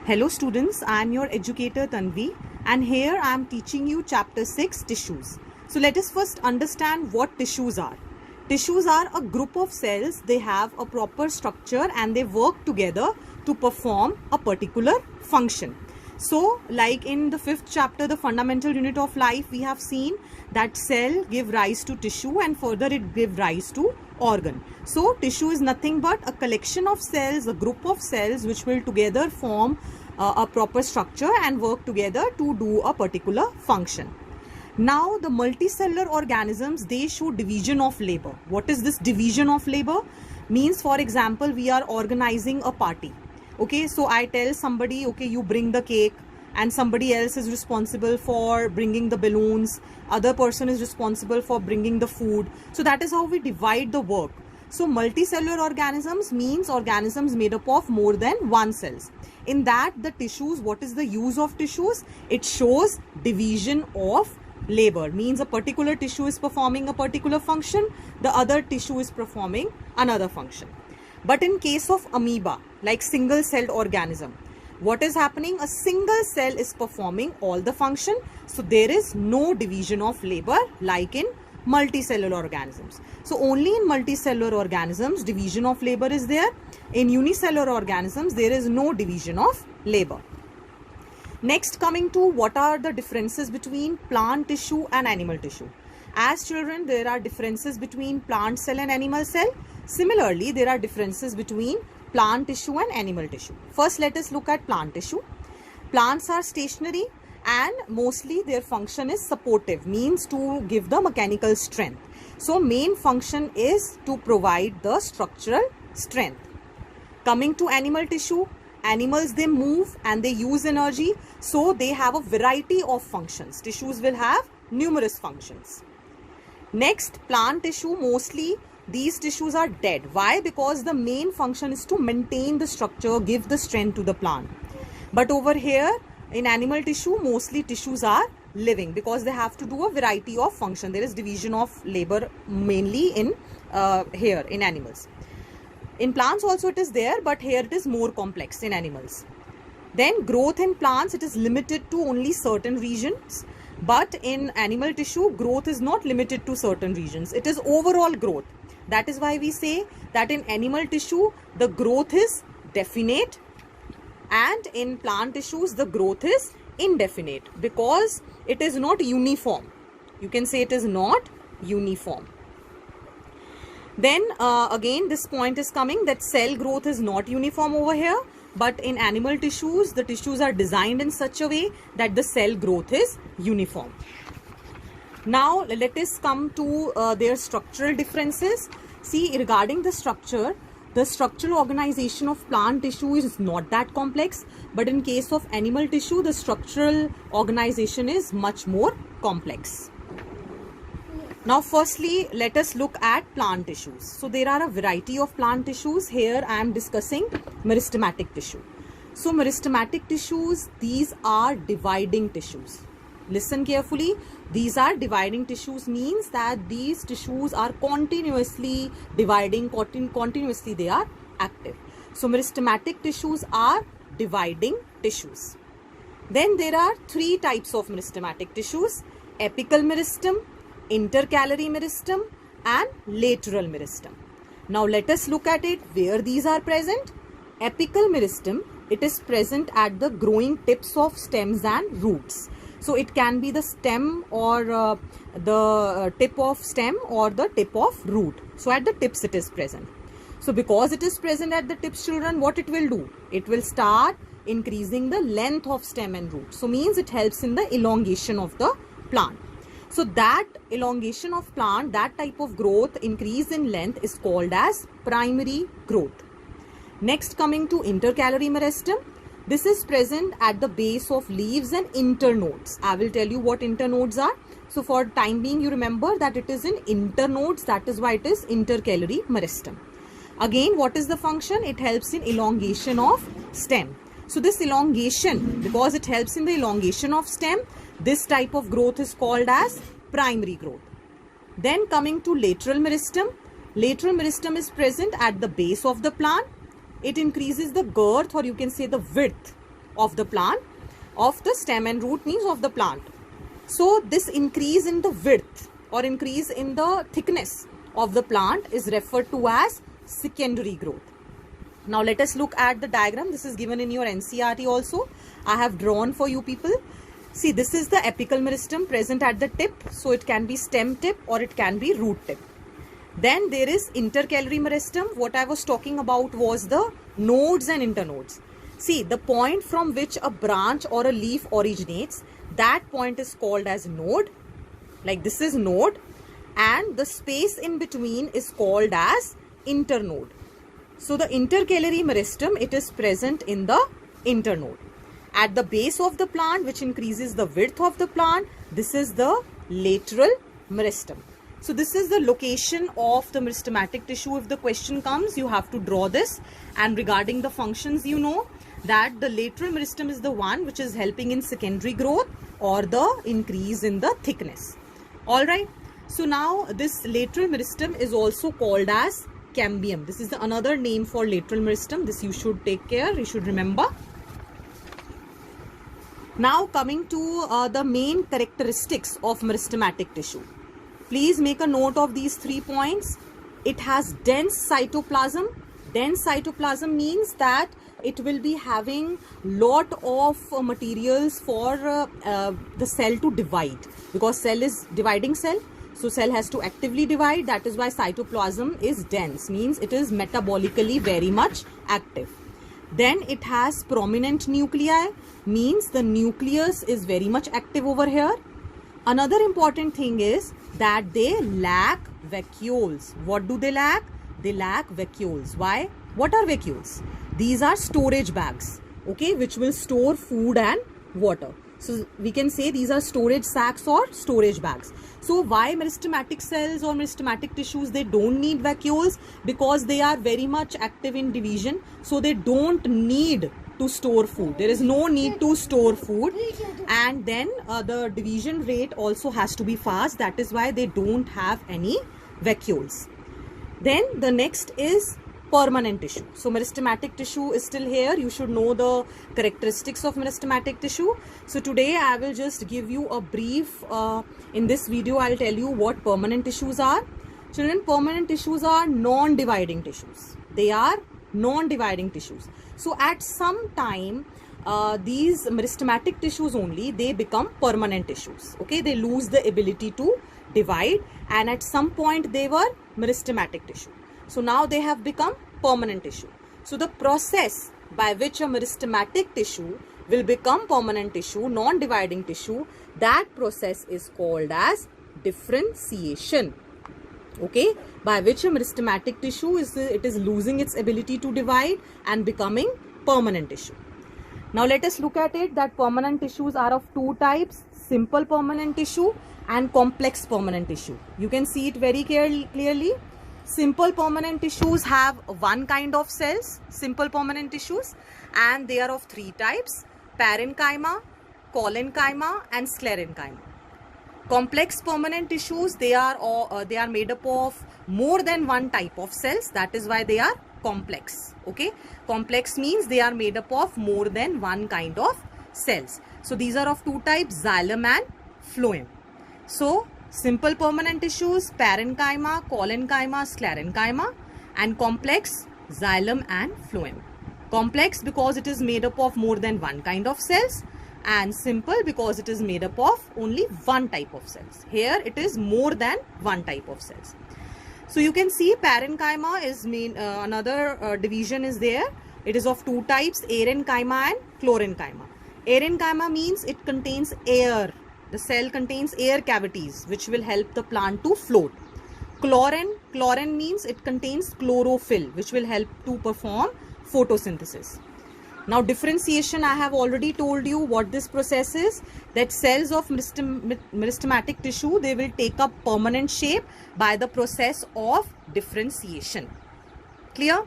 Hello students, I am your educator Tanvi and here I am teaching you chapter 6 tissues. So let us first understand what tissues are. Tissues are a group of cells. They have a proper structure and they work together to perform a particular function. So like in the 5th chapter, the fundamental unit of life, we have seen that cell give rise to tissue and further it give rise to organ. So tissue is nothing but a collection of cells, a group of cells which will together form a proper structure and work together to do a particular function. Now the multicellular organisms, they show division of labor. What is this division of labor? Means, for example, we are organizing a party. Okay, so I tell somebody, okay, you bring the cake, and somebody else is responsible for bringing the balloons, other person is responsible for bringing the food. So that is how we divide the work. So multicellular organisms means organisms made up of more than one cells. In that, the tissues, what is the use of tissues? It shows division of labor, means a particular tissue is performing a particular function, the other tissue is performing another function. But in case of amoeba, like single-celled organism, what is happening? A single cell is performing all the function. So there is no division of labor like in multicellular organisms. So only in multicellular organisms division of labor is there. In unicellular organisms there is no division of labor. Next, coming to what are the differences between plant tissue and animal tissue. As children, there are differences between plant cell and animal cell. Similarly, there are differences between plant tissue and animal tissue. First, let us look at plant tissue. Plants are stationary and mostly their function is supportive, means to give the mechanical strength. So main function is to provide the structural strength. Coming to animal tissue, animals, they move and they use energy, so they have a variety of functions. Tissues will have numerous functions. Next, plant tissue, mostly these tissues are dead. Why? Because the main function is to maintain the structure, give the strength to the plant. But over here in animal tissue, mostly tissues are living because they have to do a variety of function. There is division of labor mainly in here in animals. In plants also it is there, but here it is more complex in animals. Then growth in plants, it is limited to only certain regions. But in animal tissue, growth is not limited to certain regions. It is overall growth. That is why we say that in animal tissue, the growth is definite, and in plant tissues, the growth is indefinite because it is not uniform. You can say it is not uniform. Then again, this point is coming that cell growth is not uniform over here. But in animal tissues, the tissues are designed in such a way that the cell growth is uniform. Now let us come to their structural differences. See, regarding the structural organization of plant tissue is not that complex. But in case of animal tissue, the structural organization is much more complex. Now firstly, let us look at plant tissues. So there are a variety of plant tissues. Here I am discussing meristematic tissue. So meristematic tissues, these are dividing tissues. Listen carefully. These are dividing tissues, means that these tissues are continuously dividing, continuously they are active. So meristematic tissues are dividing tissues. Then there are three types of meristematic tissues: apical meristem, intercalary meristem and lateral meristem. Now let us look at it where these are present. Apical meristem, it is present at the growing tips of stems and roots. So it can be the stem or the tip of stem or the tip of root. So at the tips it is present. So because it is present at the tips, children, what it will do? It will start increasing the length of stem and root. So means it helps in the elongation of the plant. So that elongation of plant, that type of growth, increase in length, is called as primary growth. Next, coming to intercalary meristem. This is present at the base of leaves and internodes. I will tell you what internodes are. So for time being, you remember that it is in internodes. That is why it is intercalary meristem. Again, what is the function? It helps in elongation of stem. So this elongation, because it helps in the elongation of stem, this type of growth is called as primary growth. Then coming to lateral meristem. Lateral meristem is present at the base of the plant. It increases the girth, or you can say the width of the plant, of the stem, and root means of the plant. So this increase in the width or increase in the thickness of the plant is referred to as secondary growth. Now let us look at the diagram. This is given in your NCERT also. I have drawn for you people. See, this is the apical meristem present at the tip. So it can be stem tip or it can be root tip. Then there is intercalary meristem. What I was talking about was the nodes and internodes. See, the point from which a branch or a leaf originates, that point is called as node. Like this is node, and the space in between is called as internode. So the intercalary meristem, it is present in the internode. At the base of the plant, which increases the width of the plant, this is the lateral meristem. So this is the location of the meristematic tissue. If the question comes, you have to draw this. And regarding the functions, you know that the lateral meristem is the one which is helping in secondary growth or the increase in the thickness. Alright. So now this lateral meristem is also called as cambium. This is another name for lateral meristem. This you should take care. You should remember. Now coming to the main characteristics of meristematic tissue. Please make a note of these 3 points. It has dense cytoplasm. Dense cytoplasm means that it will be having lot of materials for the cell to divide, because cell is dividing cell. So cell has to actively divide. That is why cytoplasm is dense, means it is metabolically very much active. Then it has prominent nuclei, means the nucleus is very much active over here. Another important thing is that they lack vacuoles. What do they lack? They lack vacuoles. Why? What are vacuoles? These are storage bags, okay, which will store food and water. So we can say these are storage sacs or storage bags. So why meristematic cells or meristematic tissues, they don't need vacuoles? Because they are very much active in division. So they don't need to store food. There is no need to store food. And then the division rate also has to be fast. That is why they don't have any vacuoles. Then the next is permanent tissue. So meristematic tissue is still here. You should know the characteristics of meristematic tissue. So today I will just give you a brief, in this video I'll tell you what permanent tissues are. Children, permanent tissues are non-dividing tissues. They are non-dividing tissues. So at some time, these meristematic tissues only, they become permanent tissues. Okay, they lose the ability to divide, and at some point they were meristematic tissue. So now they have become permanent tissue. So the process by which a meristematic tissue will become permanent tissue, non-dividing tissue, that process is called as differentiation. Okay, by which a meristematic tissue is losing its ability to divide and becoming permanent tissue. Now let us look at it that permanent tissues are of 2 types: simple permanent tissue and complex permanent tissue. You can see it very clearly. Simple permanent tissues have 1 kind of cells, simple permanent tissues, and they are of 3 types: parenchyma, collenchyma and sclerenchyma. Complex permanent tissues, they are made up of more than 1 type of cells. That is why they are complex. Okay, complex means they are made up of more than 1 kind of cells. So these are of 2 types: xylem and phloem. So simple permanent tissues, parenchyma, collenchyma, sclerenchyma, and complex, xylem and phloem. Complex because it is made up of more than 1 kind of cells, and simple because it is made up of only 1 type of cells. Here it is more than 1 type of cells. So you can see parenchyma is another division is there. It is of 2 types: arenchyma and chlorenchyma. Arenchyma means it contains air. The cell contains air cavities which will help the plant to float. Chloren means it contains chlorophyll which will help to perform photosynthesis. Now differentiation, I have already told you what this process is, that cells of meristematic tissue, they will take up permanent shape by the process of differentiation. Clear?